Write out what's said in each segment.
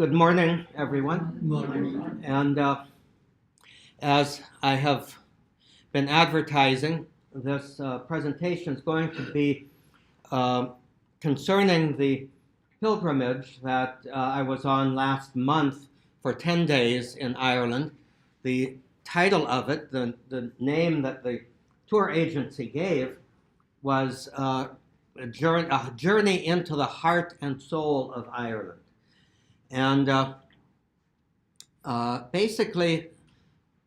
Good morning, everyone. Morning. And as I have been advertising, this presentation is going to be concerning the pilgrimage that I was on last month for 10 days in Ireland. The title of it, the name that the tour agency gave, was a journey into the heart and soul of Ireland. And basically,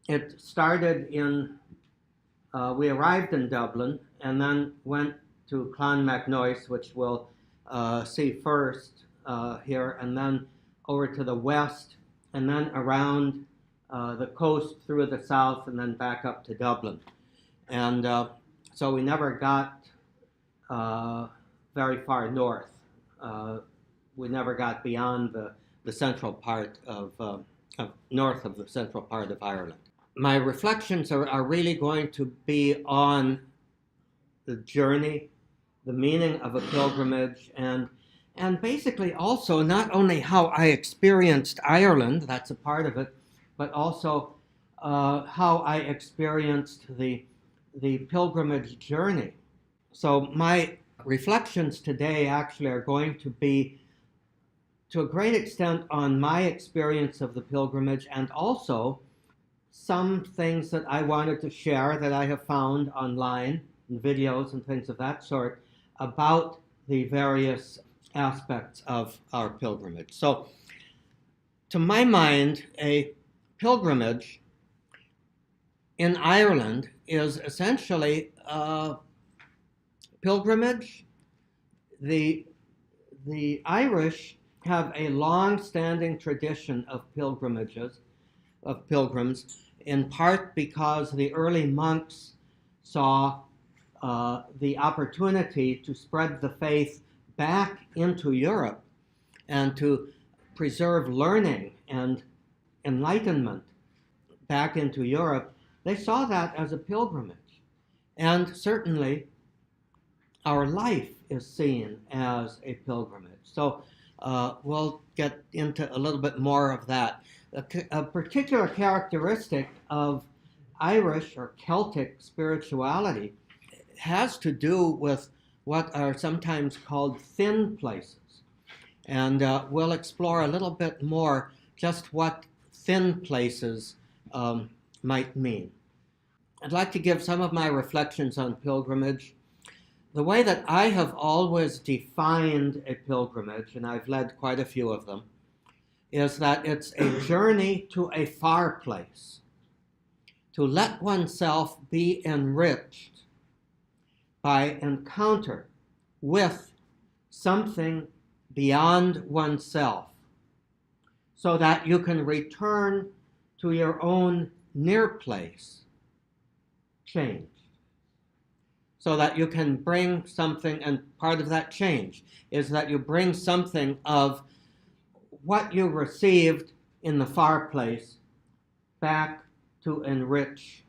it started we arrived in Dublin and then went to Clonmacnoise, which we'll see first here, and then over to the west, and then around the coast through the south, and then back up to Dublin. And so we never got very far north. We never got beyond the central part of north of the central part of Ireland. My reflections are really going to be on the journey, the meaning of a pilgrimage, and basically also not only how I experienced Ireland, that's a part of it, but also how I experienced the pilgrimage journey. So my reflections today actually are going to be to a great extent on my experience of the pilgrimage, and also some things that I wanted to share that I have found online, in videos and things of that sort, about the various aspects of our pilgrimage. So, to my mind, a pilgrimage in Ireland is essentially a pilgrimage. The Irish have a long-standing tradition of pilgrims, in part because the early monks saw the opportunity to spread the faith back into Europe and to preserve learning and enlightenment back into Europe. They saw that as a pilgrimage. And certainly our life is seen as a pilgrimage. So we'll get into a little bit more of that. A particular characteristic of Irish or Celtic spirituality has to do with what are sometimes called thin places. And we'll explore a little bit more just what thin places might mean. I'd like to give some of my reflections on pilgrimage. The way that I have always defined a pilgrimage, and I've led quite a few of them, is that it's a journey to a far place, to let oneself be enriched by encounter with something beyond oneself, so that you can return to your own near place changed. So that you can bring something, and part of that change is that you bring something of what you received in the far place back to enrich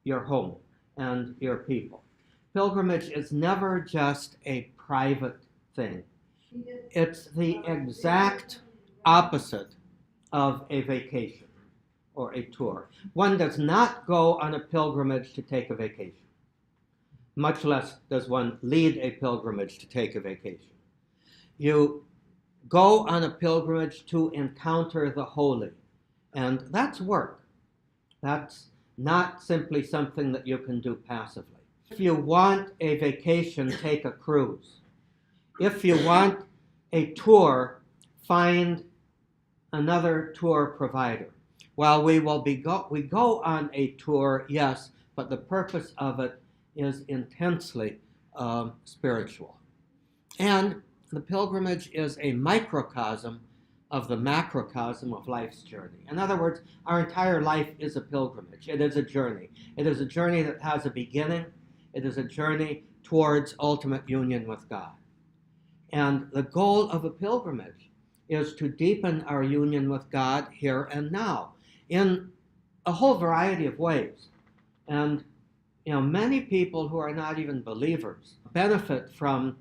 your home and your people. Pilgrimage is never just a private thing. It's the exact opposite of a vacation or a tour. One does not go on a pilgrimage to take a vacation. Much less does one lead a pilgrimage to take a vacation. You go on a pilgrimage to encounter the holy, and that's work. That's not simply something that you can do passively. If you want a vacation, take a cruise. If you want a tour, find another tour provider. While we go on a tour, yes, but the purpose of it is intensely spiritual. And the pilgrimage is a microcosm of the macrocosm of life's journey. In other words, our entire life is a pilgrimage. It is a journey. It is a journey that has a beginning. It is a journey towards ultimate union with God. And the goal of a pilgrimage is to deepen our union with God here and now in a whole variety of ways. And many people who are not even believers benefit from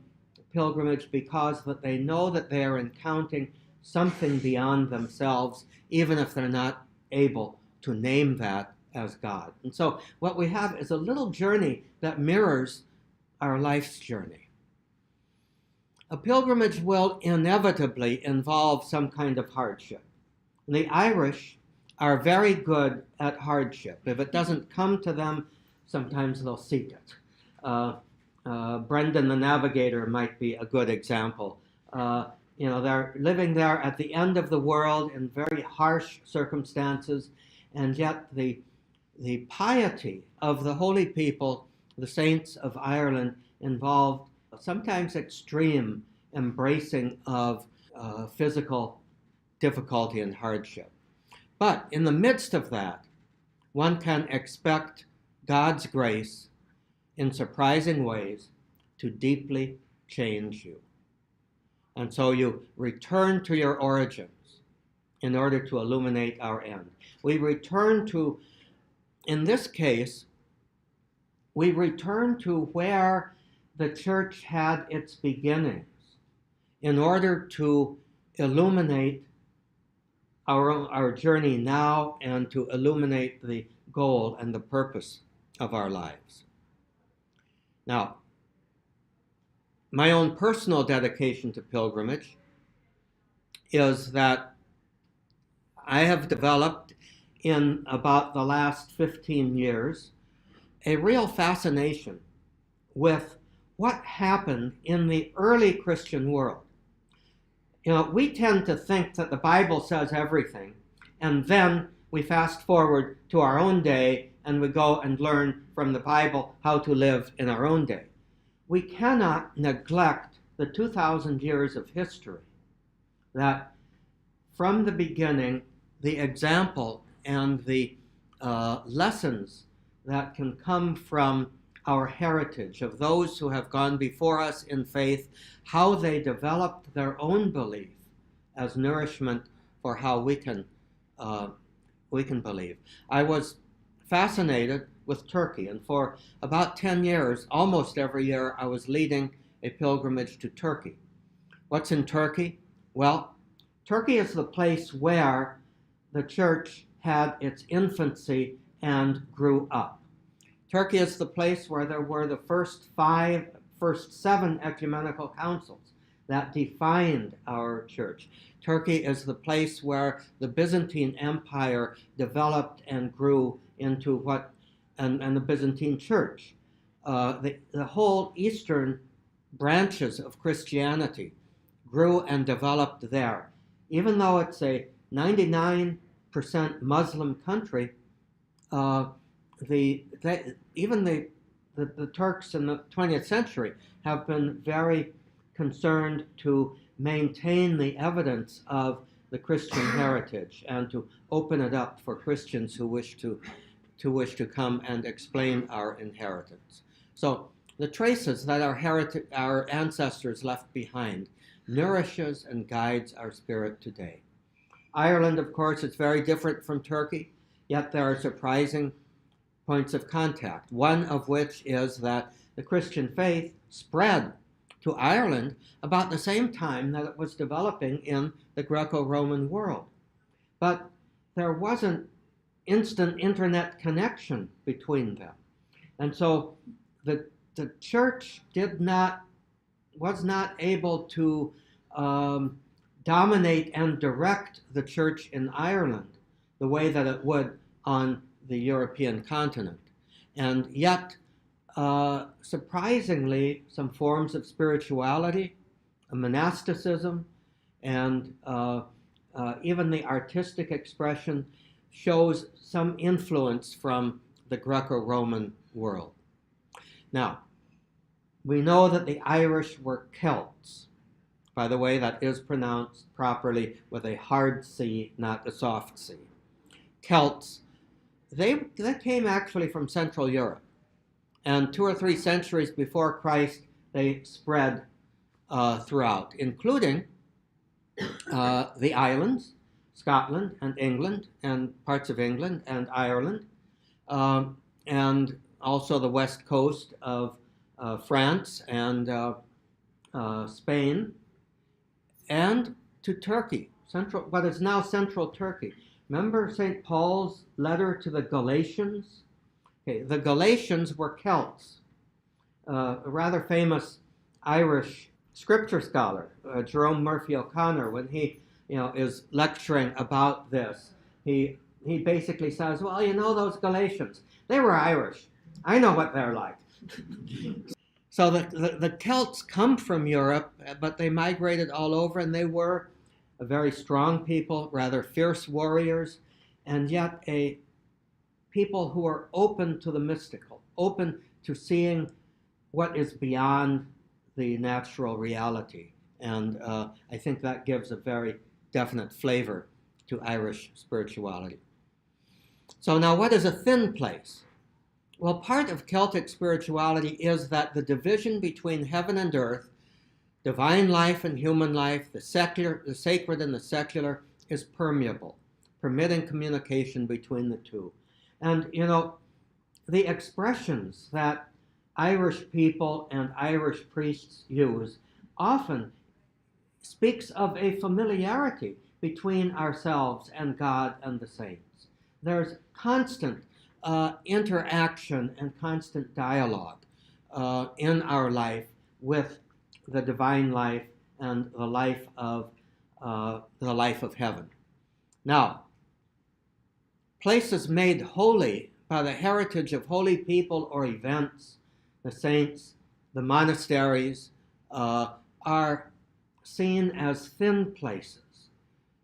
pilgrimage because that they know that they are encountering something beyond themselves, even if they're not able to name that as God. And so what we have is a little journey that mirrors our life's journey. A pilgrimage will inevitably involve some kind of hardship. And the Irish are very good at hardship. If it doesn't come to them, sometimes they'll seek it. Brendan the Navigator might be a good example. They're living there at the end of the world in very harsh circumstances, and yet the piety of the holy people, the saints of Ireland, involved sometimes extreme embracing of physical difficulty and hardship. But in the midst of that, one can expect God's grace in surprising ways to deeply change you. And so you return to your origins in order to illuminate our end. We return to, in this case, we return to where the church had its beginnings in order to illuminate our journey now and to illuminate the goal and the purpose of our lives. Now, my own personal dedication to pilgrimage is that I have developed in about the last 15 years a real fascination with what happened in the early Christian world. We tend to think that the Bible says everything, and then we fast forward to our own day and we go and learn from the Bible how to live in our own day. We cannot neglect the 2,000 years of history that from the beginning, the example and the lessons that can come from our heritage of those who have gone before us in faith, how they developed their own belief as nourishment for how we can believe. I was fascinated with Turkey, and for about 10 years, almost every year, I was leading a pilgrimage to Turkey. What's in Turkey? Well, Turkey is the place where the church had its infancy and grew up. Turkey is the place where there were the first 7 ecumenical councils that defined our church. Turkey is the place where the Byzantine Empire developed and grew into and the Byzantine Church. The whole eastern branches of Christianity grew and developed there. Even though it's a 99% Muslim country, even the Turks in the 20th century have been very concerned to maintain the evidence of the Christian heritage and to open it up for Christians who wish to come and explain our inheritance. So the traces that our ancestors left behind nourishes and guides our spirit today. Ireland, of course, is very different from Turkey, yet there are surprising points of contact, one of which is that the Christian faith spread to Ireland about the same time that it was developing in the Greco-Roman world. But there wasn't instant internet connection between them. And so the church was not able to dominate and direct the church in Ireland the way that it would on the European continent. And yet, surprisingly, some forms of spirituality, monasticism, and even the artistic expression shows some influence from the Greco-Roman world. Now, we know that the Irish were Celts. By the way, that is pronounced properly with a hard C, not a soft C. Celts, they came actually from Central Europe. And 2 or 3 centuries before Christ, they spread throughout, including the islands, Scotland and England, and parts of England and Ireland, and also the west coast of France and Spain, and to Turkey. what is now central Turkey. Remember St. Paul's letter to the Galatians? Okay, the Galatians were Celts. A rather famous Irish scripture scholar, Jerome Murphy O'Connor, when he is lecturing about this, he basically says, well, those Galatians, they were Irish. I know what they're like. So the Celts come from Europe, but they migrated all over, and they were a very strong people, rather fierce warriors, and yet a people who are open to the mystical, open to seeing what is beyond the natural reality. And I think that gives a very definite flavor to Irish spirituality. So now, what is a thin place? Well, part of Celtic spirituality is that the division between heaven and earth, divine life and human life, the sacred and the secular, is permeable, permitting communication between the two. And, the expressions that Irish people and Irish priests use often speaks of a familiarity between ourselves and God and the saints. There's constant interaction and constant dialogue in our life with the divine life and the life of heaven. Now, places made holy by the heritage of holy people or events, the saints, the monasteries, are seen as thin places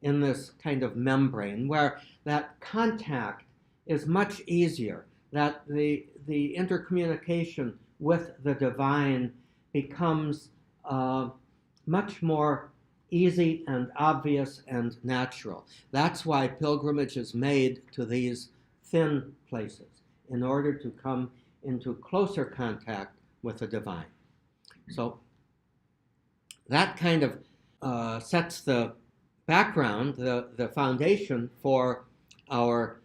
in this kind of membrane where that contact is much easier, that the intercommunication with the divine becomes much more easy and obvious and natural. That's why pilgrimage is made to these thin places, in order to come into closer contact with the divine. So that kind of sets the background, the foundation for our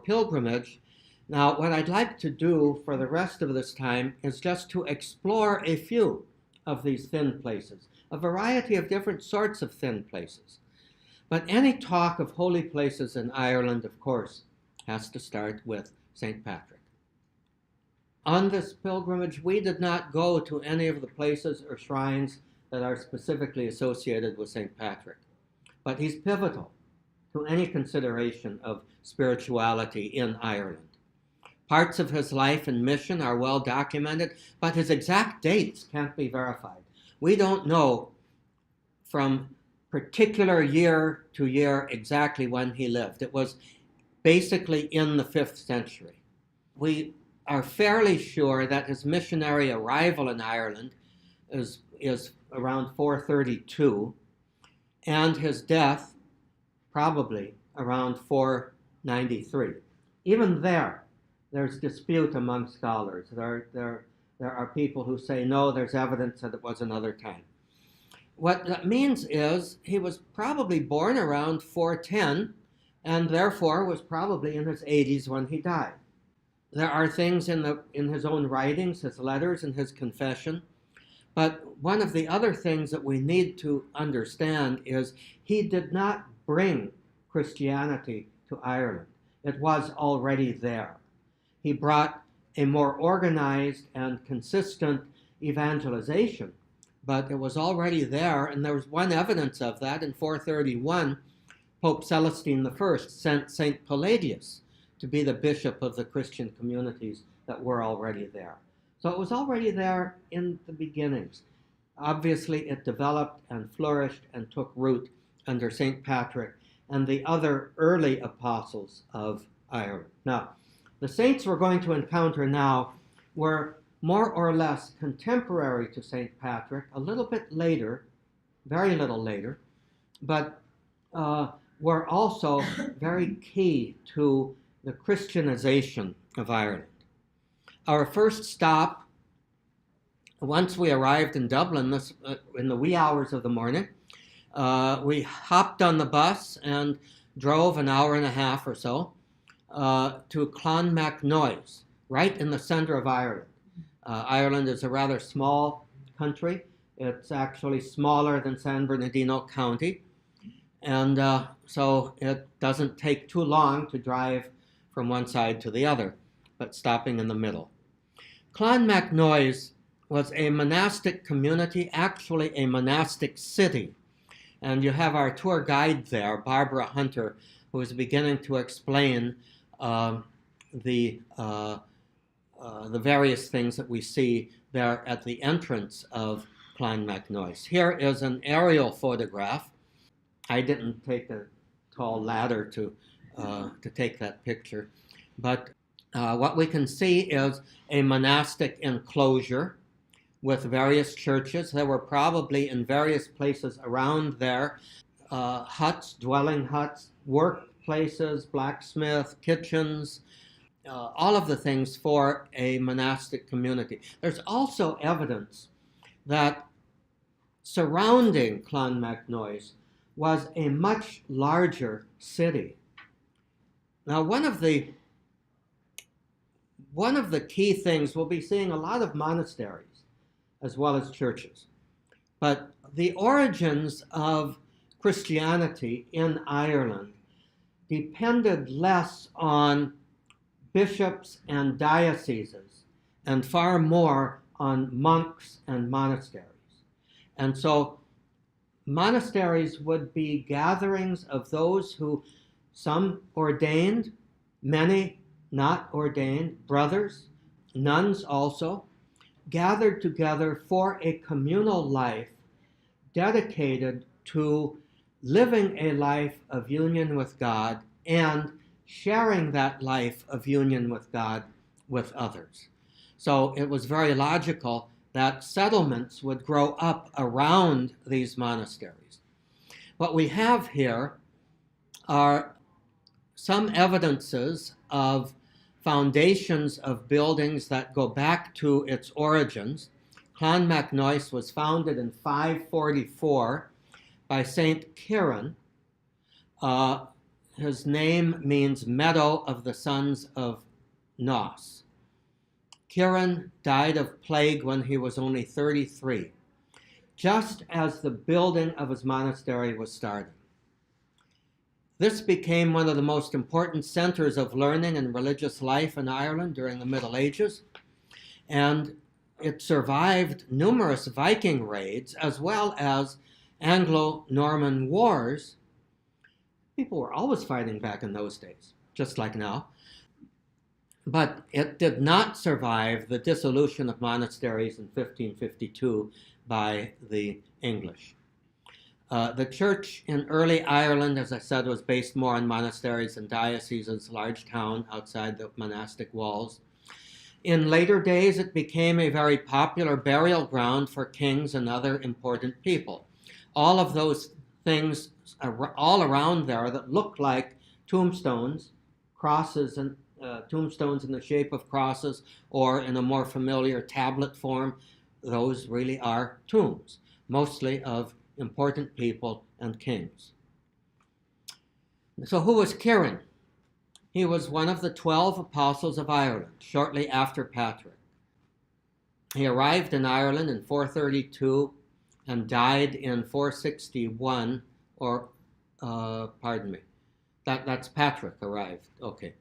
pilgrimage. Now, what I'd like to do for the rest of this time is just to explore a few of these thin places, a variety of different sorts of thin places. But any talk of holy places in Ireland, of course, has to start with St. Patrick. On this pilgrimage, we did not go to any of the places or shrines that are specifically associated with St. Patrick, but he's pivotal to any consideration of spirituality in Ireland. Parts of his life and mission are well documented, but his exact dates can't be verified. We don't know from particular year to year exactly when he lived. It was basically in the 5th century. We are fairly sure that his missionary arrival in Ireland is around 432, and his death probably around 493. Even there's dispute among scholars. There are people who say, no, there's evidence that it was another time. What that means is he was probably born around 410, and therefore was probably in his 80s when he died. There are things in his own writings, his letters, and his confession. But one of the other things that we need to understand is he did not bring Christianity to Ireland. It was already there. He brought a more organized and consistent evangelization, but it was already there, and there was one evidence of that. In 431, Pope Celestine I sent St. Palladius to be the bishop of the Christian communities that were already there. So it was already there in the beginnings. Obviously, it developed and flourished and took root under St. Patrick and the other early apostles of Ireland. Now, the saints we're going to encounter now were more or less contemporary to St. Patrick, a little bit later, very little later, but were also very key to the Christianization of Ireland. Our first stop, once we arrived in Dublin in the wee hours of the morning, we hopped on the bus and drove an hour and a half or so to Clonmacnoise, right in the center of Ireland. Ireland is a rather small country. It's actually smaller than San Bernardino County. And so it doesn't take too long to drive from one side to the other, but stopping in the middle. Clonmacnoise was a monastic community, actually a monastic city. And you have our tour guide there, Barbara Hunter, who is beginning to explain the various things that we see there at the entrance of Clonmacnoise. Here is an aerial photograph. I didn't take a tall ladder to take that picture, but what we can see is a monastic enclosure with various churches. There were probably in various places around there huts, dwelling huts, workplaces, blacksmith, kitchens, all of the things for a monastic community. There's also evidence that surrounding Clonmacnoise was a much larger city. Now, one of the key things, we'll be seeing a lot of monasteries as well as churches. But the origins of Christianity in Ireland depended less on bishops and dioceses and far more on monks and monasteries. And so monasteries would be gatherings of those who, some ordained, many not ordained, brothers, nuns also, gathered together for a communal life dedicated to living a life of union with God and sharing that life of union with God with others. So it was very logical that settlements would grow up around these monasteries. What we have here are some evidences of foundations of buildings that go back to its origins. Clonmacnoise was founded in 544 by Saint Kieran. His name means meadow of the sons of Nos. Kieran died of plague when he was only 33, just as the building of his monastery was starting. This became one of the most important centers of learning and religious life in Ireland during the Middle Ages, and it survived numerous Viking raids as well as Anglo-Norman wars. People were always fighting back in those days, just like now. But it did not survive the dissolution of monasteries in 1552 by the English. The church in early Ireland, as I said, was based more on monasteries and dioceses, large town outside the monastic walls. In later days, it became a very popular burial ground for kings and other important people. All of those things all around there that look like tombstones, crosses and tombstones in the shape of crosses, or in a more familiar tablet form, those really are tombs, mostly of important people and kings. So who was Kieran? He was one of the 12 apostles of Ireland, shortly after Patrick. He arrived in Ireland in 432 and died in 461, that's Patrick arrived, okay.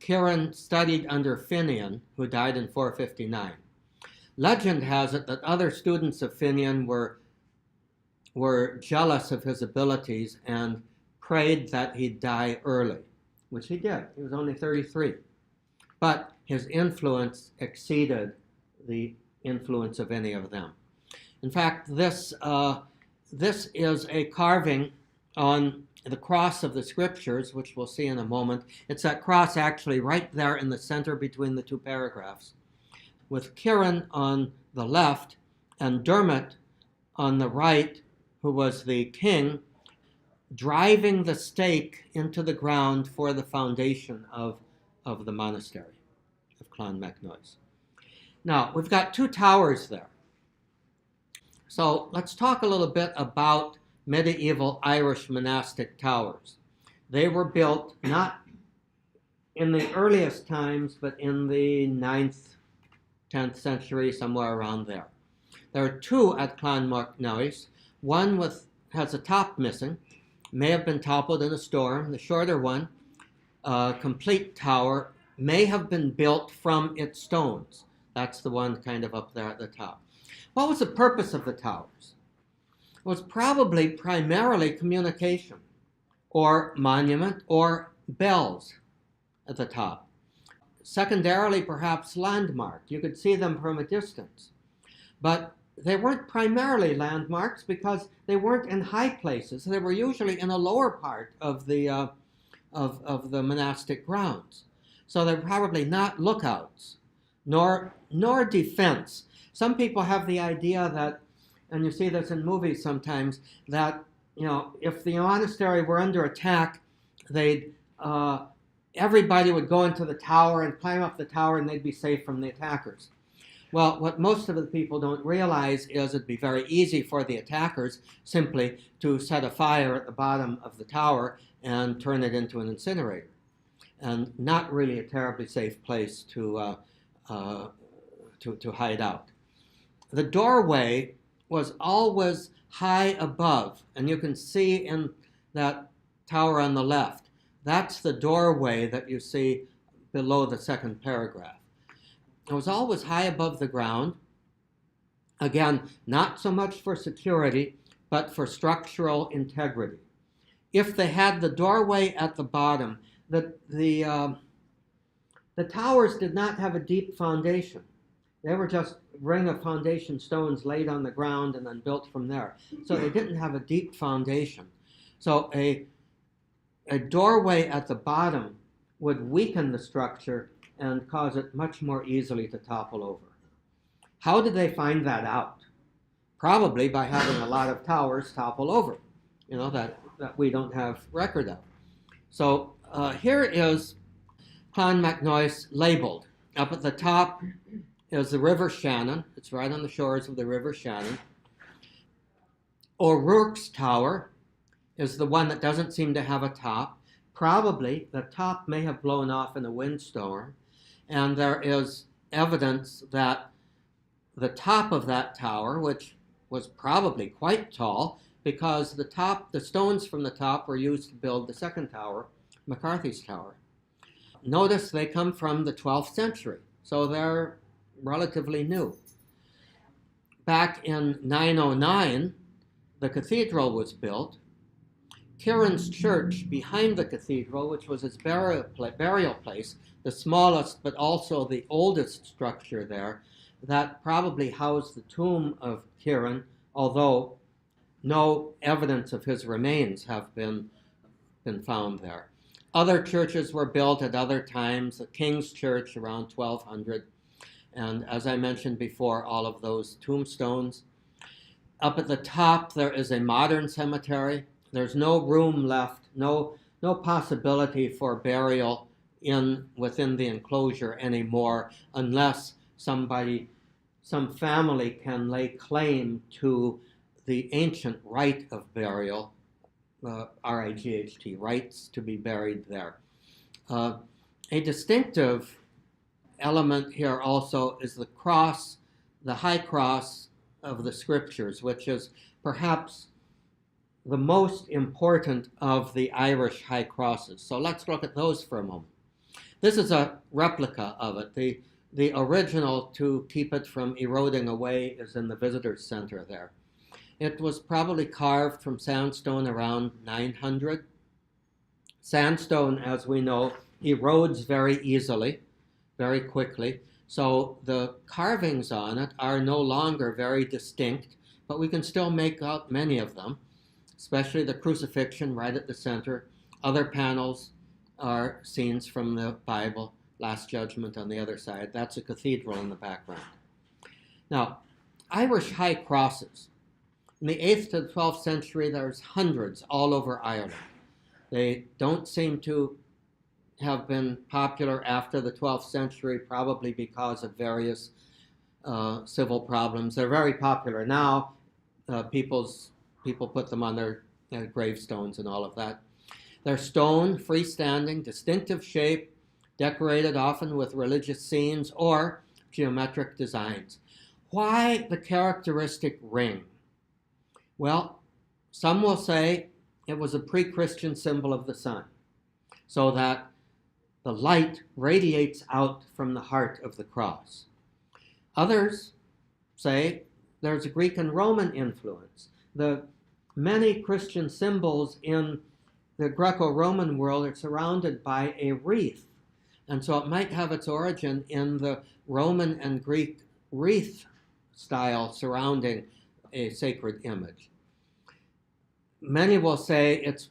Kieran studied under Finian, who died in 459. Legend has it that other students of Finian were jealous of his abilities and prayed that he'd die early, which he did. He was only 33. But his influence exceeded the influence of any of them. In fact, this is a carving on the cross of the scriptures, which we'll see in a moment. It's that cross actually right there in the center between the two paragraphs, with Kieran on the left and Dermot on the right, who was the king, driving the stake into the ground for the foundation of the monastery of Clonmacnoise. Now, we've got two towers there. So let's talk a little bit about medieval Irish monastic towers. They were built not in the earliest times, but in the 9th, 10th century, somewhere around there. There are two at Clonmacnoise. One has a top missing, may have been toppled in a storm. The shorter one, complete tower, may have been built from its stones. That's the one kind of up there at the top. What was the purpose of the towers? It was probably primarily communication, or monument, or bells at the top. Secondarily, perhaps landmark. You could see them from a distance. But they weren't primarily landmarks because they weren't in high places. They were usually in a lower part of the monastic grounds. So they're probably not lookouts, nor defense. Some people have the idea that, and you see this in movies sometimes, that if the monastery were under attack, everybody would go into the tower and climb up the tower and they'd be safe from the attackers. Well, what most of the people don't realize is it'd be very easy for the attackers simply to set a fire at the bottom of the tower and turn it into an incinerator. And not really a terribly safe place to hide out. The doorway was always high above, and you can see in that tower on the left, that's the doorway that you see below the second paragraph. It was always high above the ground. Again, not so much for security, but for structural integrity. If they had the doorway at the bottom, the towers did not have a deep foundation. They were just ring of foundation stones laid on the ground and then built from there. So they didn't have a deep foundation. So a doorway at the bottom would weaken the structure and cause it much more easily to topple over. How did they find that out? Probably by having a lot of towers topple over, that we don't have record of. So here is Clonmacnoise labeled. Up at the top is the River Shannon. It's right on the shores of the River Shannon. O'Rourke's Tower is the one that doesn't seem to have a top. Probably the top may have blown off in a windstorm, and there is evidence that the top of that tower, which was probably quite tall, because the stones from the top were used to build the second tower, McCarthy's Tower. Notice they come from the 12th century, so they're relatively new. Back in 909, the cathedral was built. Kieran's Church behind the cathedral, which was its burial place, the smallest but also the oldest structure there, that probably housed the tomb of Kieran, although no evidence of his remains have been found there. Other churches were built at other times, the King's Church around 1200, and as I mentioned before, all of those tombstones. Up at the top, there is a modern cemetery. There's no room left, no possibility for burial within the enclosure anymore, unless some family can lay claim to the ancient rite of burial, R-I-G-H-T, rights to be buried there. A distinctive element here also is the cross, the high cross of the scriptures, which is perhaps the most important of the Irish high crosses. So let's look at those for a moment. This is a replica of it. The original, to keep it from eroding away, is in the visitor center there. It was probably carved from sandstone around 900. Sandstone, as we know, erodes very easily, very quickly. So the carvings on it are no longer very distinct, but we can still make out many of them, especially the crucifixion right at the center. Other panels are scenes from the Bible, Last Judgment on the other side. That's a cathedral in the background. Now, Irish high crosses. In the 8th to the 12th century, there's hundreds all over Ireland. They don't seem to have been popular after the 12th century, probably because of various civil problems. They're very popular now. People put them on their gravestones and all of that. They're stone, freestanding, distinctive shape, decorated often with religious scenes or geometric designs. Why the characteristic ring? Well, some will say it was a pre-Christian symbol of the sun, so that the light radiates out from the heart of the cross. Others say there's a Greek and Roman influence. The many Christian symbols in the Greco-Roman world are surrounded by a wreath, and so it might have its origin in the Roman and Greek wreath style surrounding a sacred image. Many will say it's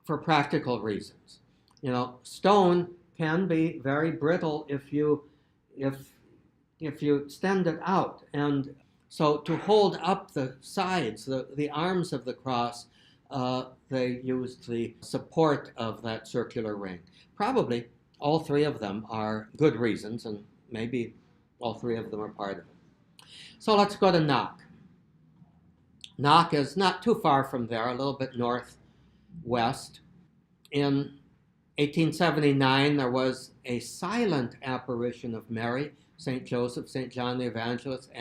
for practical reasons. You know, stone can be very brittle if you extend it out, and so to hold up the sides, the arms of the cross, they used the support of that circular ring. Probably all three of them are good reasons, and maybe all three of them are part of it. So let's go to Knock. Knock is not too far from there, a little bit northwest. In 1879, there was a silent apparition of Mary, St. Joseph, St. John the Evangelist,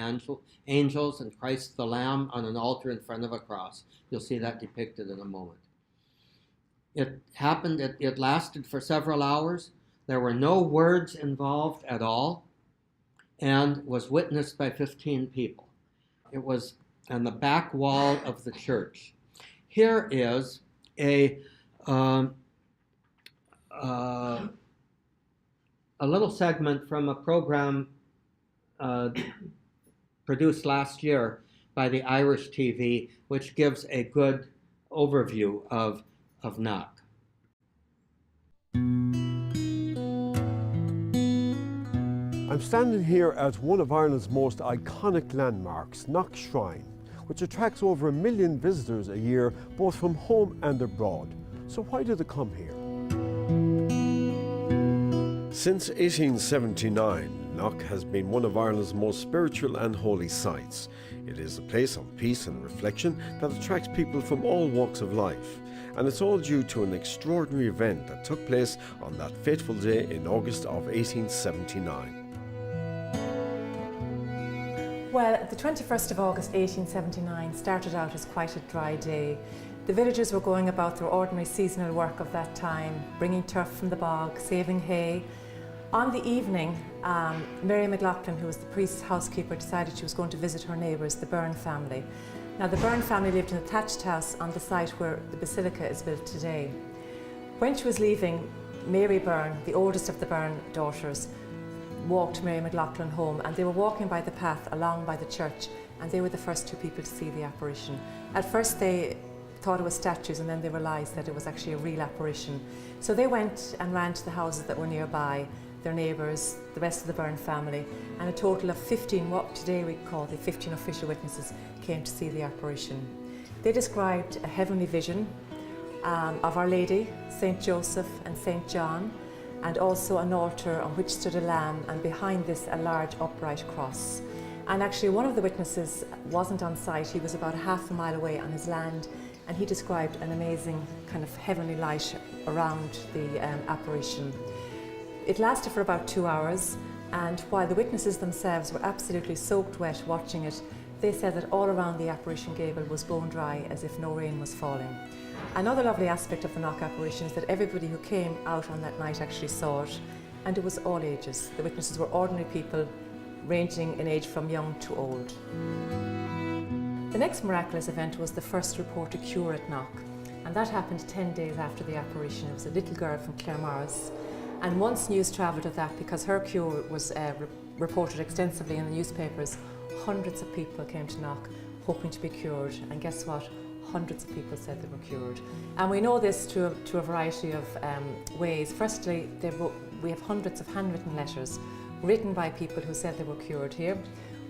angels, and Christ the Lamb on an altar in front of a cross. You'll see that depicted in a moment. It happened, it lasted for several hours. There were no words involved at all, and was witnessed by 15 people. It was on the back wall of the church. Here is a little segment from a program produced last year by the Irish TV, which gives a good overview of Knock. I'm standing here at one of Ireland's most iconic landmarks, Knock Shrine, which attracts over 1 million visitors a year, both from home and abroad. So why do they come here? Since 1879, Knock has been one of Ireland's most spiritual and holy sites. It is a place of peace and reflection that attracts people from all walks of life. And it's all due to an extraordinary event that took place on that fateful day in August of 1879. Well, the 21st of August 1879 started out as quite a dry day. The villagers were going about their ordinary seasonal work of that time, bringing turf from the bog, saving hay. On the evening, Mary McLaughlin, who was the priest's housekeeper, decided she was going to visit her neighbours, the Byrne family. Now, the Byrne family lived in a thatched house on the site where the basilica is built today. When she was leaving, Mary Byrne, the oldest of the Byrne daughters, walked Mary McLaughlin home, and they were walking by the path along by the church, and they were the first two people to see the apparition. At first they thought it was statues, and then they realised that it was actually a real apparition. So they went and ran to the houses that were nearby, their neighbours, the rest of the Byrne family, and a total of 15, what today we call the 15 official witnesses, came to see the apparition. They described a heavenly vision of Our Lady, St. Joseph and St. John, and also an altar on which stood a lamb, and behind this a large upright cross. And actually one of the witnesses wasn't on site, he was about half a mile away on his land, and he described an amazing kind of heavenly light around the apparition. It lasted for about 2 hours, and while the witnesses themselves were absolutely soaked wet watching it, they said that all around the apparition gable was bone dry, as if no rain was falling. Another lovely aspect of the Knock apparition is that everybody who came out on that night actually saw it, and it was all ages. The witnesses were ordinary people, ranging in age from young to old. The next miraculous event was the first reported cure at Knock, and that happened 10 days after the apparition. It was a little girl from Claremorris, and once news travelled of that, because her cure was reported extensively in the newspapers, hundreds of people came to Knock hoping to be cured, and guess what? Hundreds of people said they were cured. And we know this to a variety of ways. Firstly, we have hundreds of handwritten letters written by people who said they were cured here.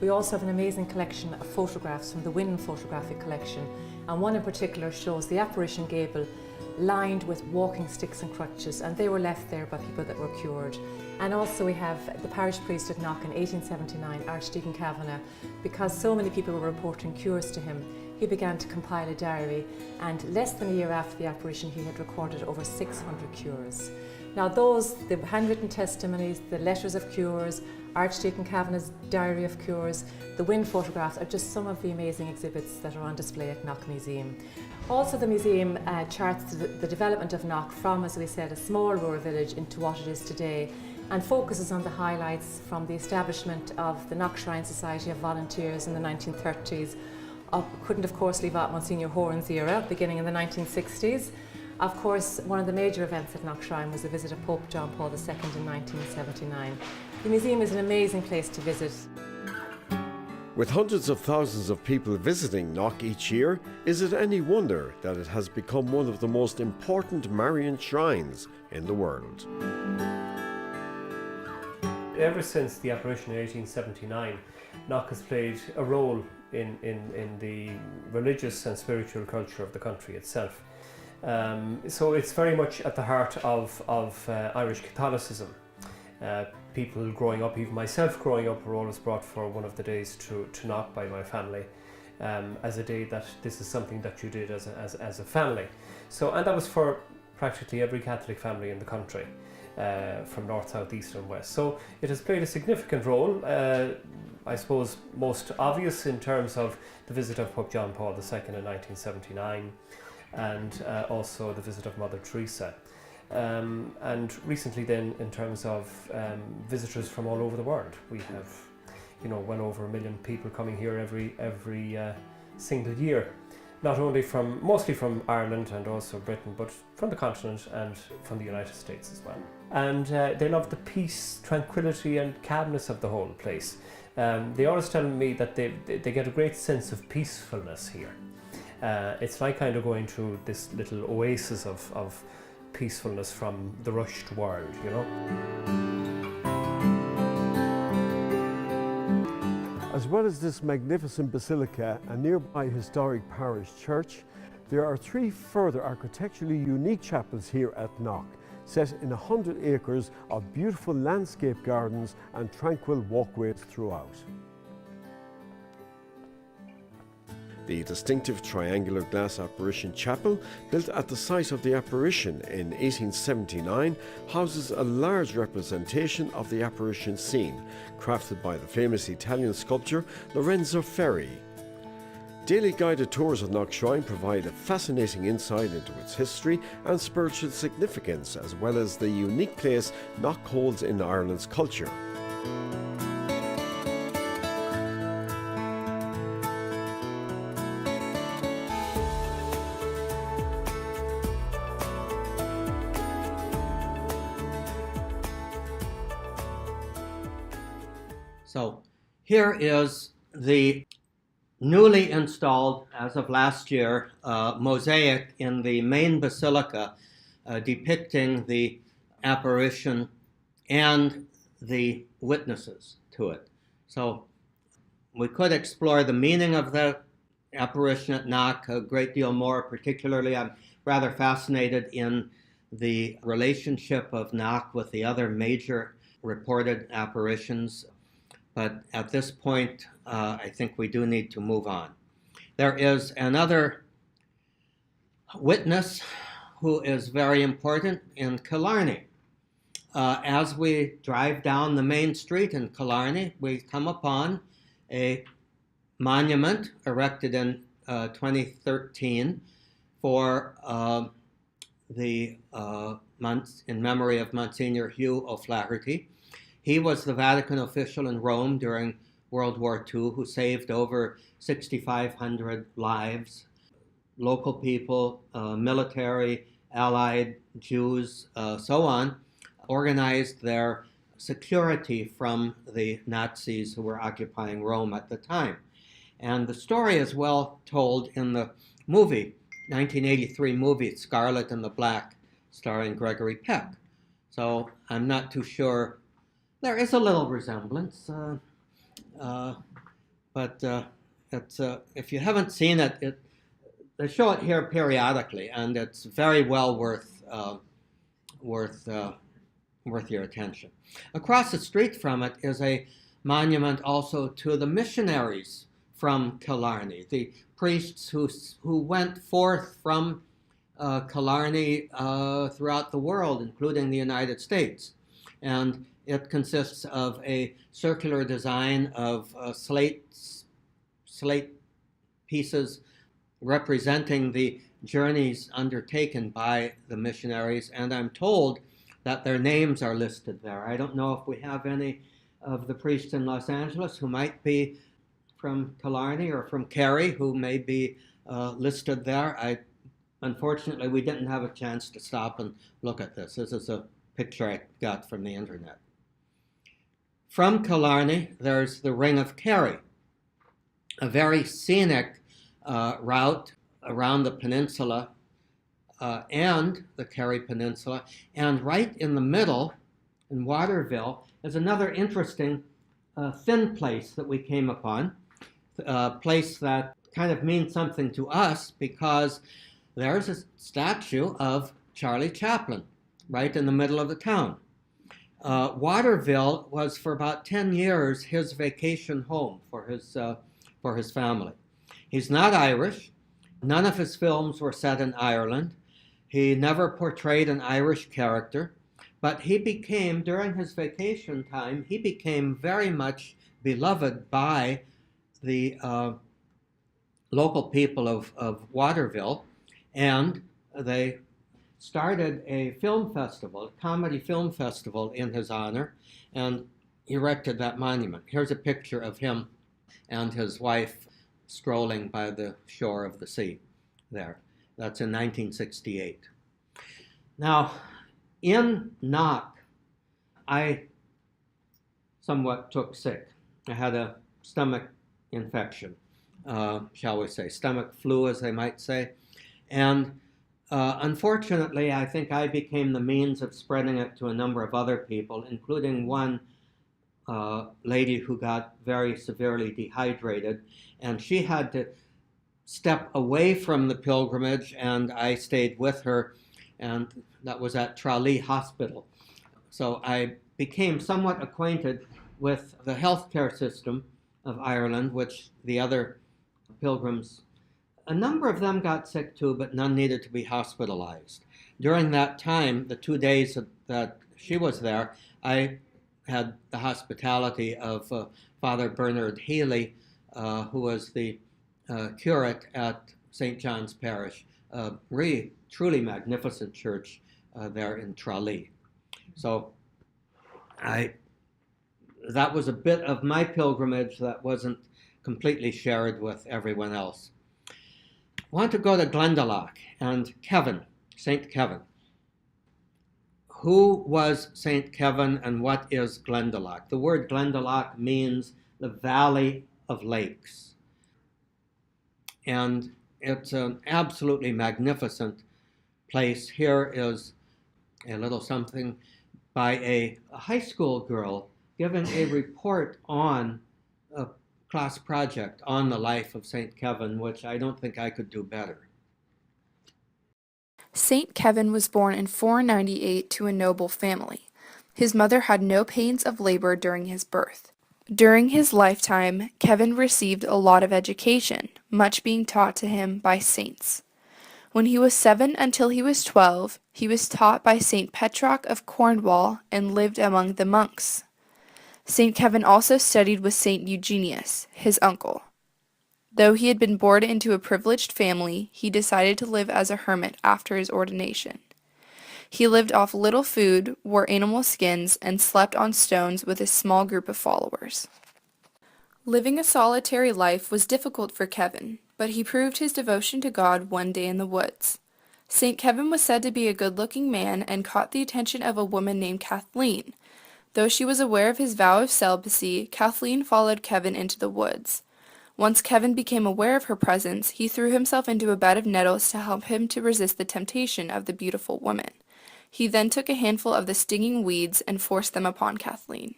We also have an amazing collection of photographs from the Winnan Photographic Collection, and one in particular shows the apparition gable lined with walking sticks and crutches, and they were left there by people that were cured. And also we have the parish priest at Knock in 1879, Archdeacon Kavanagh. Because so many people were reporting cures to him, he began to compile a diary, and less than a year after the apparition he had recorded over 600 cures. Now the handwritten testimonies, the letters of cures, Archdeacon Kavanagh's Diary of Cures, the wind photographs are just some of the amazing exhibits that are on display at Knock Museum. Also, the museum charts the development of Knock from, as we said, a small rural village into what it is today, and focuses on the highlights from the establishment of the Knock Shrine Society of Volunteers in the 1930s. Couldn't of course leave out Monsignor Horan's era, beginning in the 1960s. Of course, one of the major events at Knock Shrine was the visit of Pope John Paul II in 1979. The museum is an amazing place to visit. With hundreds of thousands of people visiting Knock each year, is it any wonder that it has become one of the most important Marian shrines in the world? Ever since the apparition in 1879, Knock has played a role in the religious and spiritual culture of the country itself. So it's very much at the heart of Irish Catholicism. People growing up, even myself growing up, were always brought for one of the days to Knock by my family, as a day that this is something that you did as a family. So, and that was for practically every Catholic family in the country, from north, south, east and west. So it has played a significant role, I suppose most obvious in terms of the visit of Pope John Paul II in 1979, and also the visit of Mother Teresa. And recently then, in terms of visitors from all over the world, we have, well over 1 million people coming here every single year. Not only mostly from Ireland and also Britain, but from the continent and from the United States as well. And they love the peace, tranquility and calmness of the whole place. They always tell me that they get a great sense of peacefulness here. It's like kind of going to this little oasis of peacefulness from the rushed world, As well as this magnificent basilica and nearby historic parish church, there are 3 further architecturally unique chapels here at Knock, set in 100 acres of beautiful landscape gardens and tranquil walkways throughout. The distinctive triangular glass apparition chapel, built at the site of the apparition in 1879, houses a large representation of the apparition scene, crafted by the famous Italian sculptor Lorenzo Ferri. Daily guided tours of Knock Shrine provide a fascinating insight into its history and spiritual significance, as well as the unique place Knock holds in Ireland's culture. So here is the newly installed, as of last year, mosaic in the main basilica depicting the apparition and the witnesses to it. So we could explore the meaning of the apparition at Knock a great deal more. Particularly, I'm rather fascinated in the relationship of Knock with the other major reported apparitions. But at this point, I think we do need to move on. There is another witness who is very important in Killarney. As we drive down the main street in Killarney, we come upon a monument erected in 2013 for in memory of Monsignor Hugh O'Flaherty. He was the Vatican official in Rome during World War II who saved over 6,500 lives. Local people, military, allied, Jews, so on, organized their security from the Nazis who were occupying Rome at the time. And the story is well told in the movie, 1983 movie, Scarlet and the Black, starring Gregory Peck. So I'm not too sure. There is a little resemblance, but if you haven't seen it, they show it here periodically, and it's very well worth your attention. Across the street from it is a monument also to the missionaries from Killarney, the priests who went forth from Killarney throughout the world, including the United States. And It consists of a circular design of slate pieces representing the journeys undertaken by the missionaries, and I'm told that their names are listed there. I don't know if we have any of the priests in Los Angeles who might be from Killarney or from Kerry who may be listed there. Unfortunately, we didn't have a chance to stop and look at this. This is a picture I got from the internet. From Killarney, there's the Ring of Kerry, a very scenic route around the peninsula and the Kerry Peninsula. And right in the middle, in Waterville, is another interesting thin place that we came upon, a place that kind of means something to us because there's a statue of Charlie Chaplin right in the middle of the town. Waterville was for about 10 years his vacation home for his family. He's not Irish. None of his films were set in Ireland. He never portrayed an Irish character, but he became, during his vacation time, he became very much beloved by the local people of Waterville, and they started a film festival, a comedy film festival in his honor, and erected that monument. Here's a picture of him and his wife strolling by the shore of the sea there. That's in 1968. Now, in Knock, I somewhat took sick. I had a stomach infection, shall we say, stomach flu, as they might say. And unfortunately, I think I became the means of spreading it to a number of other people, including one lady who got very severely dehydrated, and she had to step away from the pilgrimage, and I stayed with her, and that was at Tralee Hospital. So I became somewhat acquainted with the healthcare system of Ireland, which the other pilgrims, a number of them got sick too, but none needed to be hospitalized. During that time, the 2 days that she was there, I had the hospitality of Father Bernard Healy, who was the curate at St. John's Parish, a really, truly magnificent church there in Tralee. So that was a bit of my pilgrimage that wasn't completely shared with everyone else. I want to go to Glendalough and Kevin, St. Kevin. Who was St. Kevin and what is Glendalough? The word Glendalough means the Valley of Lakes. And it's an absolutely magnificent place. Here is a little something by a high school girl giving a report on a class project on the life of St. Kevin, which I don't think I could do better. St. Kevin was born in 498 to a noble family. His mother had no pains of labor during his birth. During his lifetime, Kevin received a lot of education, much being taught to him by saints. When he was 7 until he was 12, he was taught by St. Petroc of Cornwall and lived among the monks. St. Kevin also studied with St. Eugenius, his uncle. Though he had been born into a privileged family, he decided to live as a hermit after his ordination. He lived off little food, wore animal skins, and slept on stones with a small group of followers. Living a solitary life was difficult for Kevin, but he proved his devotion to God one day in the woods. St. Kevin was said to be a good-looking man and caught the attention of a woman named Kathleen. Though she was aware of his vow of celibacy, Kathleen followed Kevin into the woods. Once Kevin became aware of her presence, he threw himself into a bed of nettles to help him to resist the temptation of the beautiful woman. He then took a handful of the stinging weeds and forced them upon Kathleen.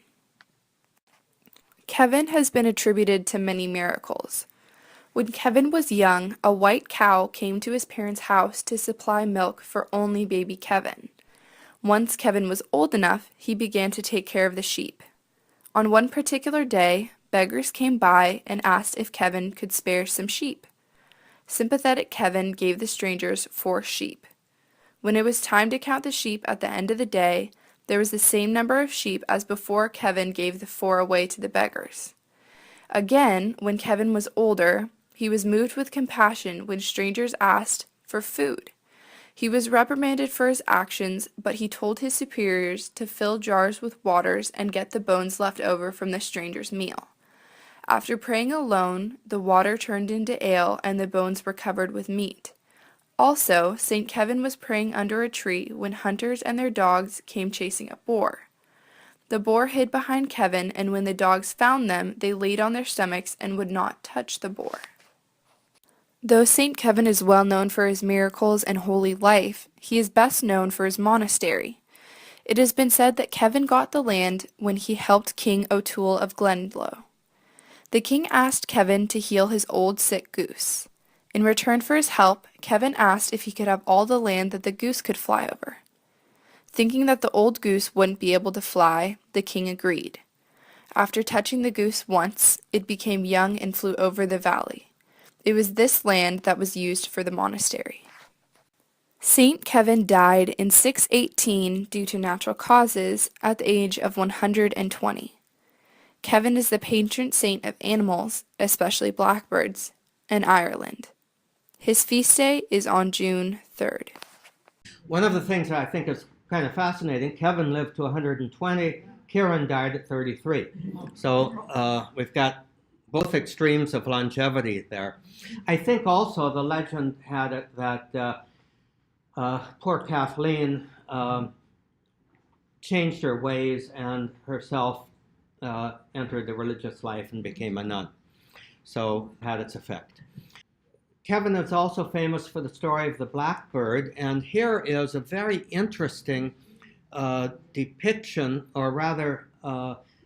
Kevin has been attributed to many miracles. When Kevin was young, a white cow came to his parents' house to supply milk for only baby Kevin. Once Kevin was old enough, he began to take care of the sheep. On one particular day, beggars came by and asked if Kevin could spare some sheep. Sympathetic Kevin gave the strangers 4 sheep. When it was time to count the sheep at the end of the day, There was the same number of sheep as before Kevin gave the 4 away to the beggars. Again, when Kevin was older, he was moved with compassion when strangers asked for food. He was reprimanded for his actions, but he told his superiors to fill jars with waters and get the bones left over from the stranger's meal. After praying alone, the water turned into ale and the bones were covered with meat. Also, St. Kevin was praying under a tree when hunters and their dogs came chasing a boar. The boar hid behind Kevin, and when the dogs found them, they laid on their stomachs and would not touch the boar. Though St. Kevin is well known for his miracles and holy life, he is best known for his monastery. It has been said that Kevin got the land when he helped King O'Toole of Glendalough. The king asked Kevin to heal his old sick goose. In return for his help, Kevin asked if he could have all the land that the goose could fly over. Thinking that the old goose wouldn't be able to fly, the king agreed. After touching the goose once, it became young and flew over the valley. It was this land that was used for the monastery. St. Kevin died in 618 due to natural causes at the age of 120. Kevin is the patron saint of animals, especially blackbirds, in Ireland. His feast day is on June 3rd. One of the things that I think is kind of fascinating, Kevin lived to 120, Kieran died at 33. So we've got both extremes of longevity there. I think also the legend had it that poor Kathleen changed her ways and herself entered the religious life and became a nun. So had its effect. Kevin is also famous for the story of the blackbird, and here is a very interesting depiction, or rather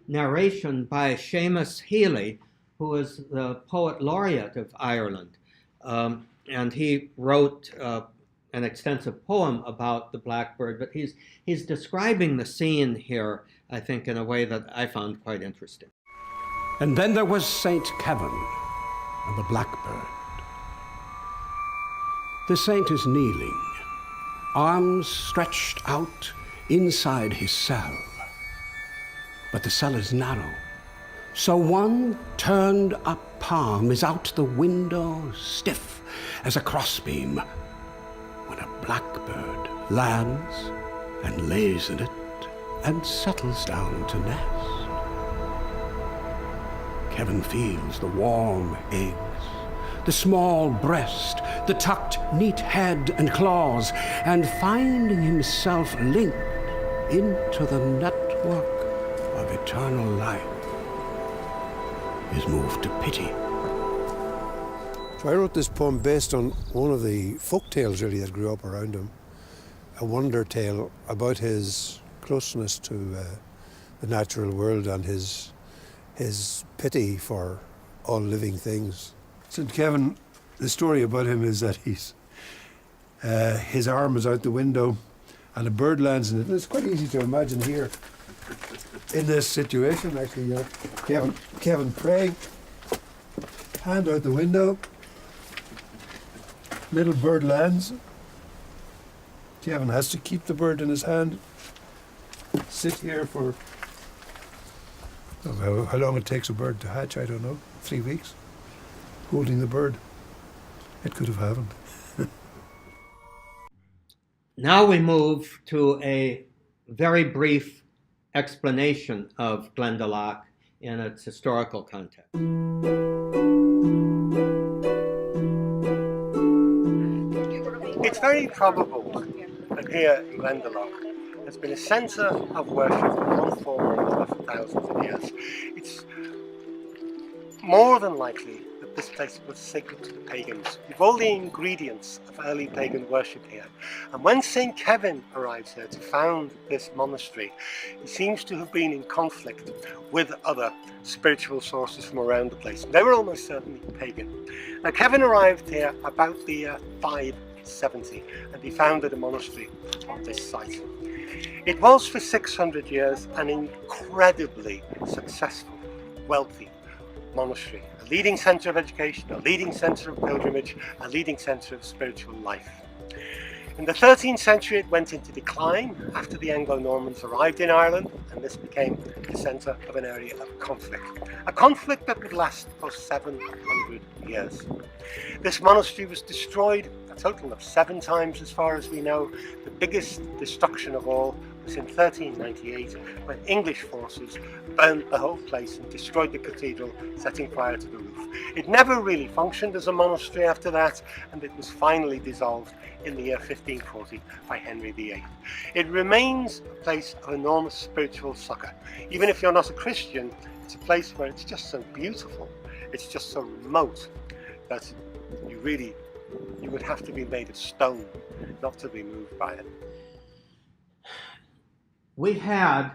narration by Seamus Healy, who is the poet laureate of Ireland. And he wrote an extensive poem about the blackbird, but he's describing the scene here, I think, in a way that I found quite interesting. And then there was Saint Kevin and the blackbird. The saint is kneeling, arms stretched out inside his cell. But the cell is narrow, so one turned up palm is out the window, stiff as a crossbeam, when a blackbird lands and lays in it and settles down to nest. Kevin feels the warm eggs, the small breast, the tucked neat head and claws, and finding himself linked into the network of eternal life, is moved to pity. So I wrote this poem based on one of the folk tales really that grew up around him, a wonder tale about his closeness to the natural world and his pity for all living things. St. Kevin, the story about him is that his arm is out the window and a bird lands in it. And it's quite easy to imagine here in this situation, actually, Kevin praying, hand out the window, little bird lands. Kevin has to keep the bird in his hand, sit here for, how long it takes a bird to hatch, I don't know, 3 weeks, holding the bird. It could have happened. Now we move to a very brief explanation of Glendalough in its historical context. It's very probable that here in Glendalough has been a centre of worship in one form or another for thousands of years. It's more than likely that this place was sacred to the pagans. You've all the ingredients of early pagan worship here. And when St. Kevin arrives here to found this monastery, he seems to have been in conflict with other spiritual sources from around the place. They were almost certainly pagan. Now, Kevin arrived here about the year 570, and he founded a monastery on this site. It was for 600 years an incredibly successful, wealthy monastery, a leading centre of education, a leading centre of pilgrimage, a leading centre of spiritual life. In the 13th century it went into decline after the Anglo-Normans arrived in Ireland, and this became the centre of an area of conflict. A conflict that would last for 700 years. This monastery was destroyed a total of 7 times as far as we know. The biggest destruction of all was in 1398 when English forces burned the whole place and destroyed the cathedral, setting fire to the roof. It never really functioned as a monastery after that, and it was finally dissolved in the year 1540 by Henry VIII. It remains a place of enormous spiritual succour. Even if you're not a Christian, it's a place where it's just so beautiful, it's just so remote, that you would have to be made of stone not to be moved by it. We had,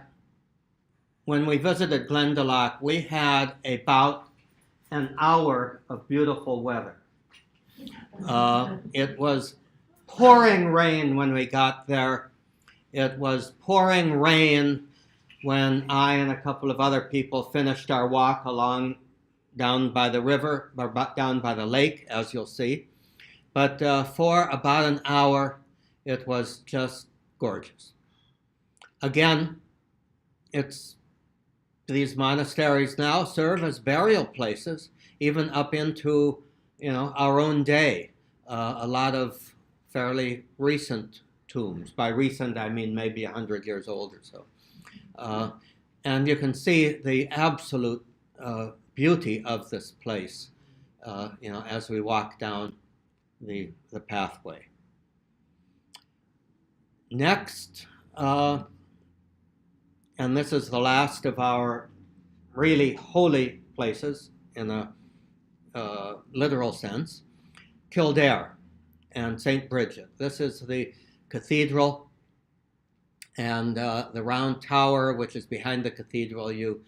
when we visited Glendalough, we had about an hour of beautiful weather. It was pouring rain when we got there. It was pouring rain when I and a couple of other people finished our walk along down by the river, or down by the lake, as you'll see. But for about an hour, it was just gorgeous. Again, these monasteries now serve as burial places, even up into our own day. A lot of fairly recent tombs. By recent, I mean maybe 100 years old or so. And you can see the absolute beauty of this place, as we walk down the pathway. Next, and this is the last of our really holy places in a literal sense, Kildare and St. Bridget. This is the cathedral, and the round tower, which is behind the cathedral. You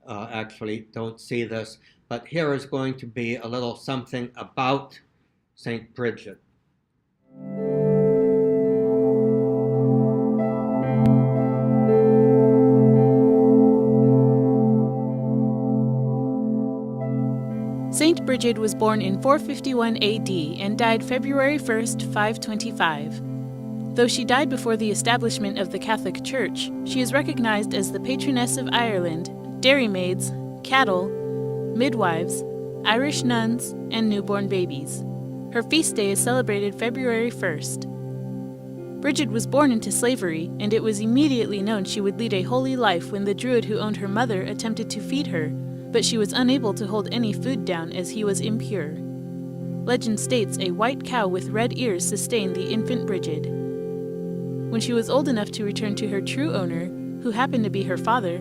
actually don't see this, but here is going to be a little something about St. Bridget. Saint Bridget was born in 451 AD and died February 1st, 525. Though she died before the establishment of the Catholic Church, she is recognized as the patroness of Ireland, dairymaids, cattle, midwives, Irish nuns, and newborn babies. Her feast day is celebrated February 1st. Bridget was born into slavery, and it was immediately known she would lead a holy life when the Druid who owned her mother attempted to feed her, but she was unable to hold any food down as he was impure. Legend states a white cow with red ears sustained the infant Bridget. When she was old enough to return to her true owner, who happened to be her father,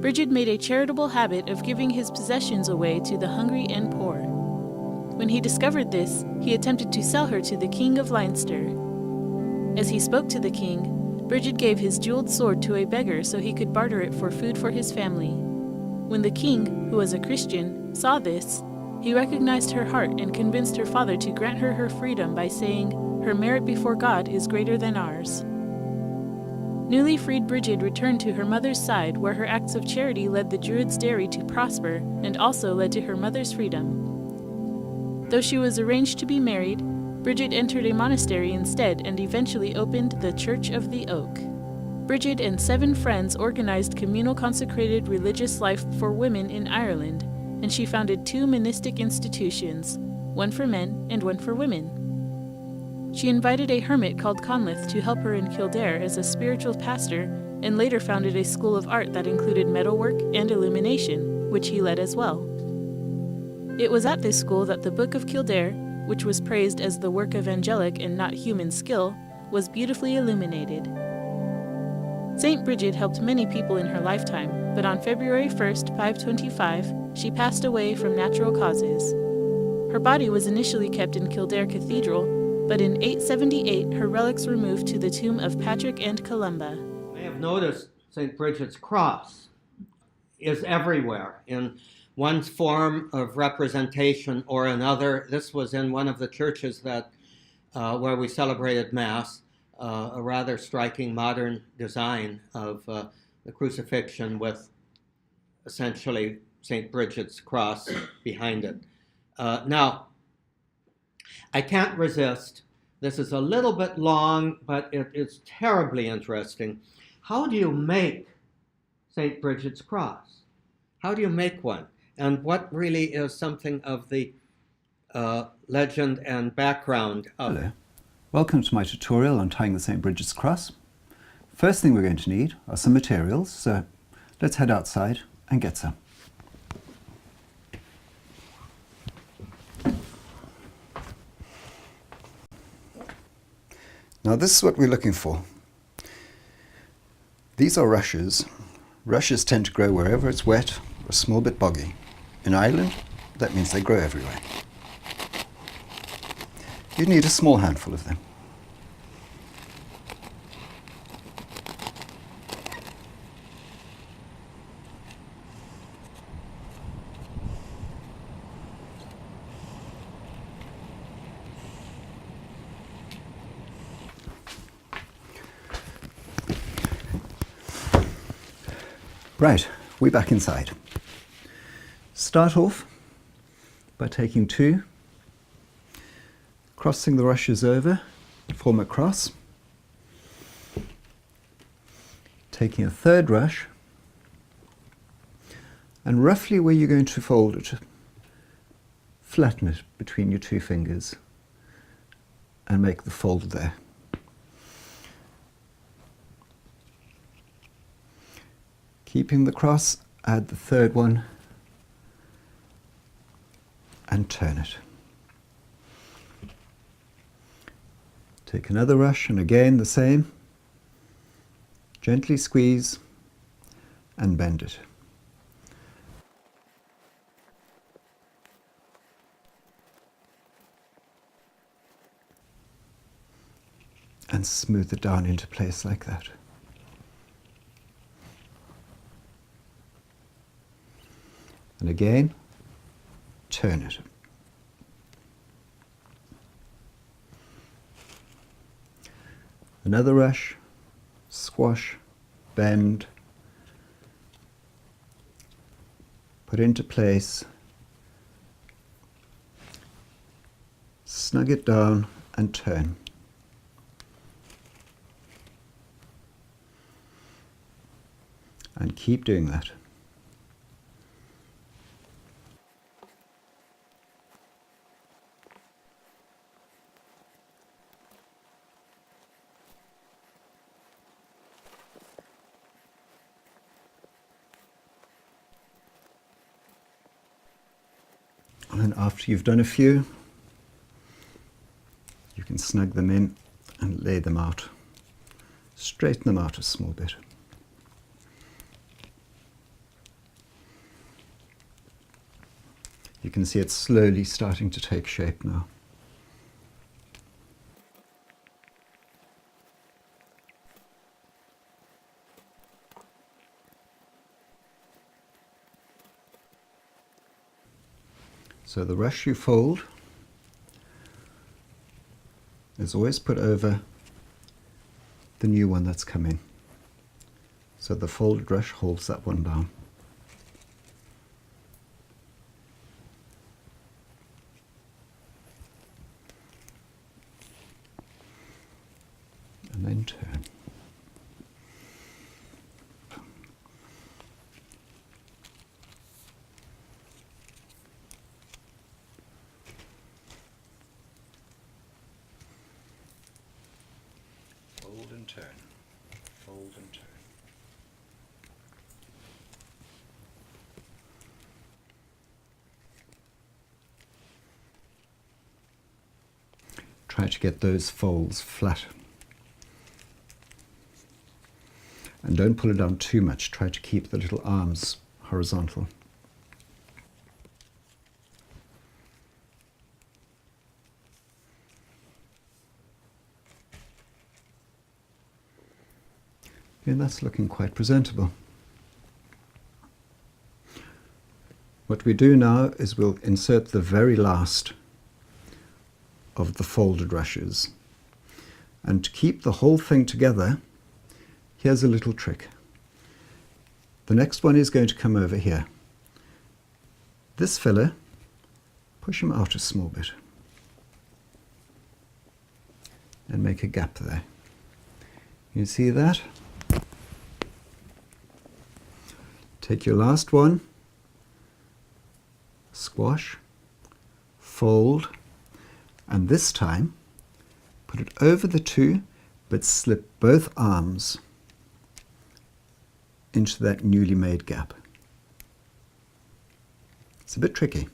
Bridget made a charitable habit of giving his possessions away to the hungry and poor. When he discovered this, he attempted to sell her to the King of Leinster. As he spoke to the king, Bridget gave his jeweled sword to a beggar so he could barter it for food for his family. When the king, who was a Christian, saw this, he recognized her heart and convinced her father to grant her her freedom by saying, "Her merit before God is greater than ours." Newly freed Bridget returned to her mother's side, where her acts of charity led the Druid's dairy to prosper and also led to her mother's freedom. Though she was arranged to be married, Bridget entered a monastery instead and eventually opened the Church of the Oak. Bridget and 7 friends organized communal consecrated religious life for women in Ireland, and she founded 2 monastic institutions, one for men and one for women. She invited a hermit called Conleth to help her in Kildare as a spiritual pastor, and later founded a school of art that included metalwork and illumination, which he led as well. It was at this school that the Book of Kildare, which was praised as the work of angelic and not human skill, was beautifully illuminated. Saint Bridget helped many people in her lifetime, but on February 1st, 525, she passed away from natural causes. Her body was initially kept in Kildare Cathedral, but in 878 her relics were moved to the tomb of Patrick and Columba. You may have noticed St. Bridget's cross is everywhere in one form of representation or another. This was in one of the churches that where we celebrated Mass, a rather striking modern design of the crucifixion with essentially St. Bridget's cross behind it. Now, I can't resist This is a little bit long, but it is terribly interesting. How do you make St. Bridget's cross? How do you make one? And what really is something of the legend and background of it? Hello. Welcome to my tutorial on tying the St. Bridget's cross. First thing we're going to need are some materials, so let's head outside and get some. Now this is what we're looking for. These are rushes. Rushes tend to grow wherever it's wet or a small bit boggy. In Ireland, that means they grow everywhere. You need a small handful of them. Right, we're back inside. Start off by taking two, crossing the rushes over, form a cross, taking a third rush, and roughly where you're going to fold it, flatten it between your two fingers and make the fold there. Keeping the cross, add the third one and turn it. Take another rush and again the same. Gently squeeze and bend it. And smooth it down into place like that. And again, turn it. Another rush, squash, bend, put into place, snug it down and turn. And keep doing that. And after you've done a few, you can snug them in and lay them out. Straighten them out a small bit. You can see it's slowly starting to take shape now. So the rush you fold is always put over the new one that's come in. So the folded rush holds that one down. And then turn. Fold and turn, fold and turn. Try to get those folds flat. And don't pull it down too much, try to keep the little arms horizontal. And that's looking quite presentable. What we do now is we'll insert the very last of the folded rushes. And to keep the whole thing together, here's a little trick. The next one is going to come over here. This fella, push him out a small bit. and make a gap there. You see that? Take your last one, squash, fold, and this time put it over the two, but slip both arms into that newly made gap. It's a bit tricky,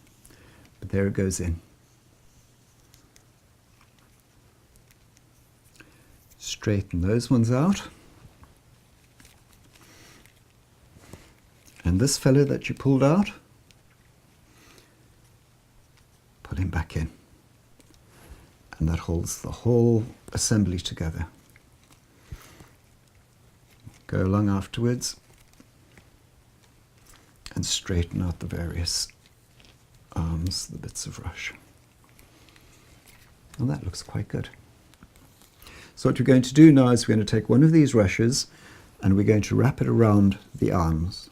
but there it goes in. Straighten those ones out. And this fellow that you pulled out, put him back in. And that holds the whole assembly together. Go along afterwards and straighten out the various arms, the bits of rush. And that looks quite good. So what we're going to do now is we're going to take one of these rushes and we're going to wrap it around the arms.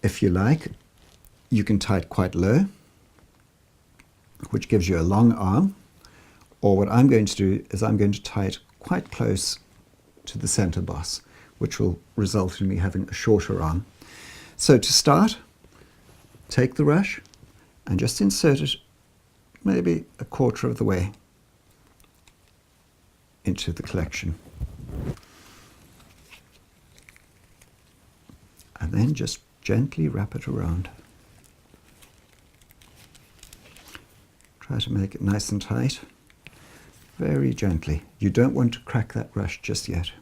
If you like, you can tie it quite low, which gives you a long arm, or what I'm going to do is I'm going to tie it quite close to the center boss, which will result in me having a shorter arm. So to start, take the rush and just insert it maybe a quarter of the way into the collection. And then just gently wrap it around. Try to make it nice and tight, very gently. You don't want to crack that rush just yet.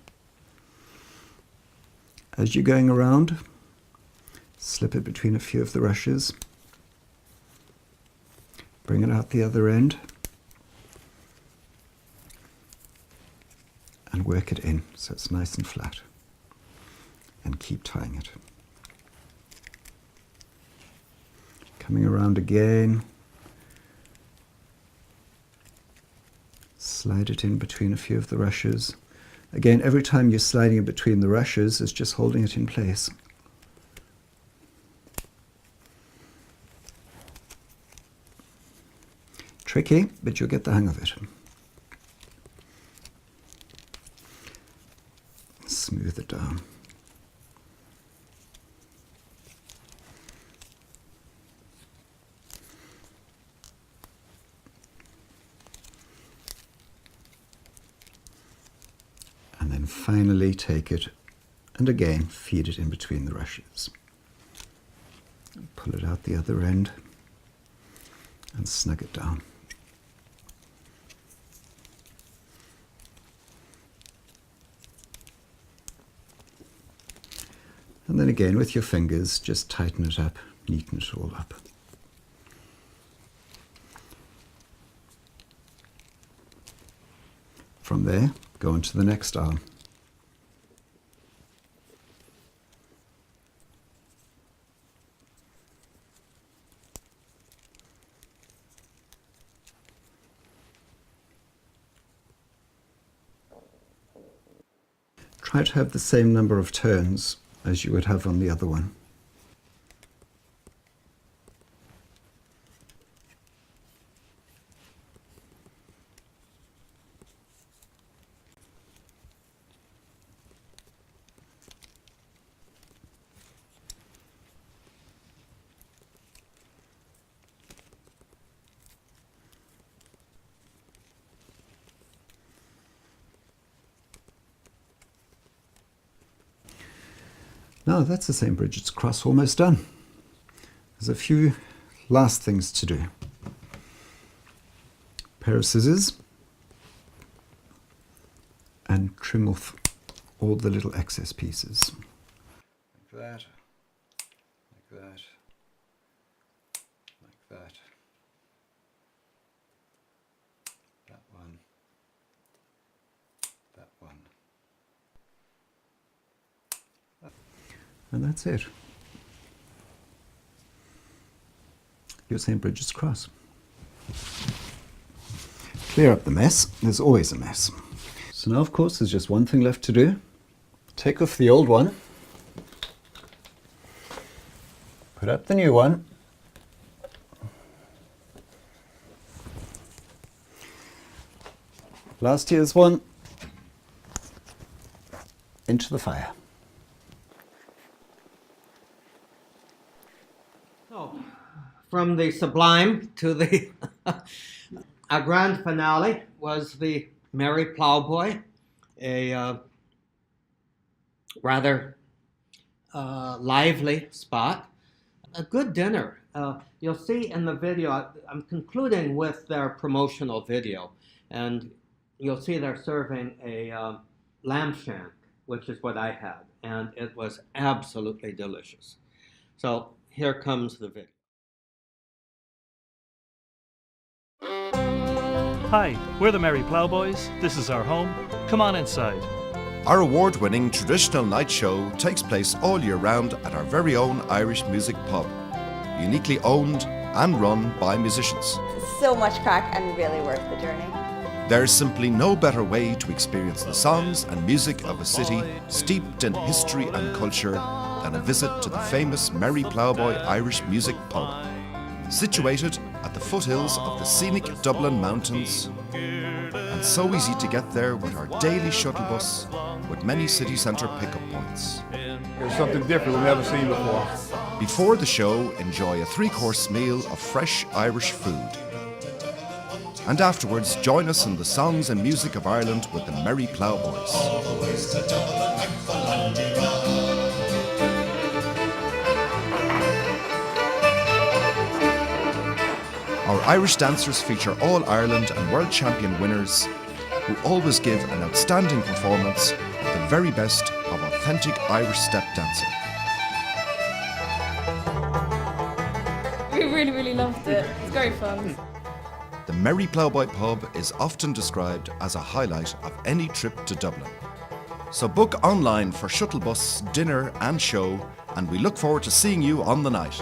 As you're going around, slip it between a few of the rushes, bring it out the other end, and work it in so it's nice and flat, and keep tying it. Coming around again, slide it in between a few of the rushes. Again, every time you're sliding in between the rushes, it's just holding it in place. Tricky, but you'll get the hang of it. Smooth it down. And then finally take it and again feed it in between the rushes. Pull it out the other end and snug it down. And then again with your fingers, just tighten it up, neaten it all up. From there, go on to the next arm. Try to have the same number of turns as you would have on the other one. Now that's the St. Bridget's Cross almost done. There's a few last things to do. Pair of scissors and trim off all the little excess pieces. Like that, like that, like that. That one, that one. And that's it. Your St. Bridget's Cross. Clear up the mess. There's always a mess. So now, of course, there's just one thing left to do. Take off the old one. Put up the new one. Last year's one into the fire. So, from the sublime to the our grand finale was the Merry Plowboy, a rather lively spot, a good dinner. You'll see in the video, I'm concluding with their promotional video, and you'll see they're serving a lamb shank, which is what I had, and it was absolutely delicious. So here comes the video. Hi, we're the Merry Plowboys. This is our home. Come on inside. Our award-winning traditional night show takes place all year round at our very own Irish Music Pub, uniquely owned and run by musicians. So much crack and really worth the journey. There's simply no better way to experience the songs and music of a city steeped in history and culture than a visit to the famous Merry Plowboy Irish Music Pub. Situated at the foothills of the scenic Dublin Mountains, and so easy to get there with our daily shuttle bus with many city centre pickup points. It's something different we've never seen before. Before the show, enjoy a 3-course meal of fresh Irish food. And afterwards, join us in the songs and music of Ireland with the Merry Plowboys. Our Irish dancers feature All-Ireland and World Champion winners who always give an outstanding performance at the very best of authentic Irish step dancing. We really loved it. It's great fun. The Merry Plowboy Pub is often described as a highlight of any trip to Dublin. So book online for shuttle bus, dinner and show, and we look forward to seeing you on the night.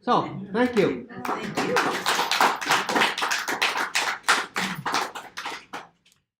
So, thank you. Thank you.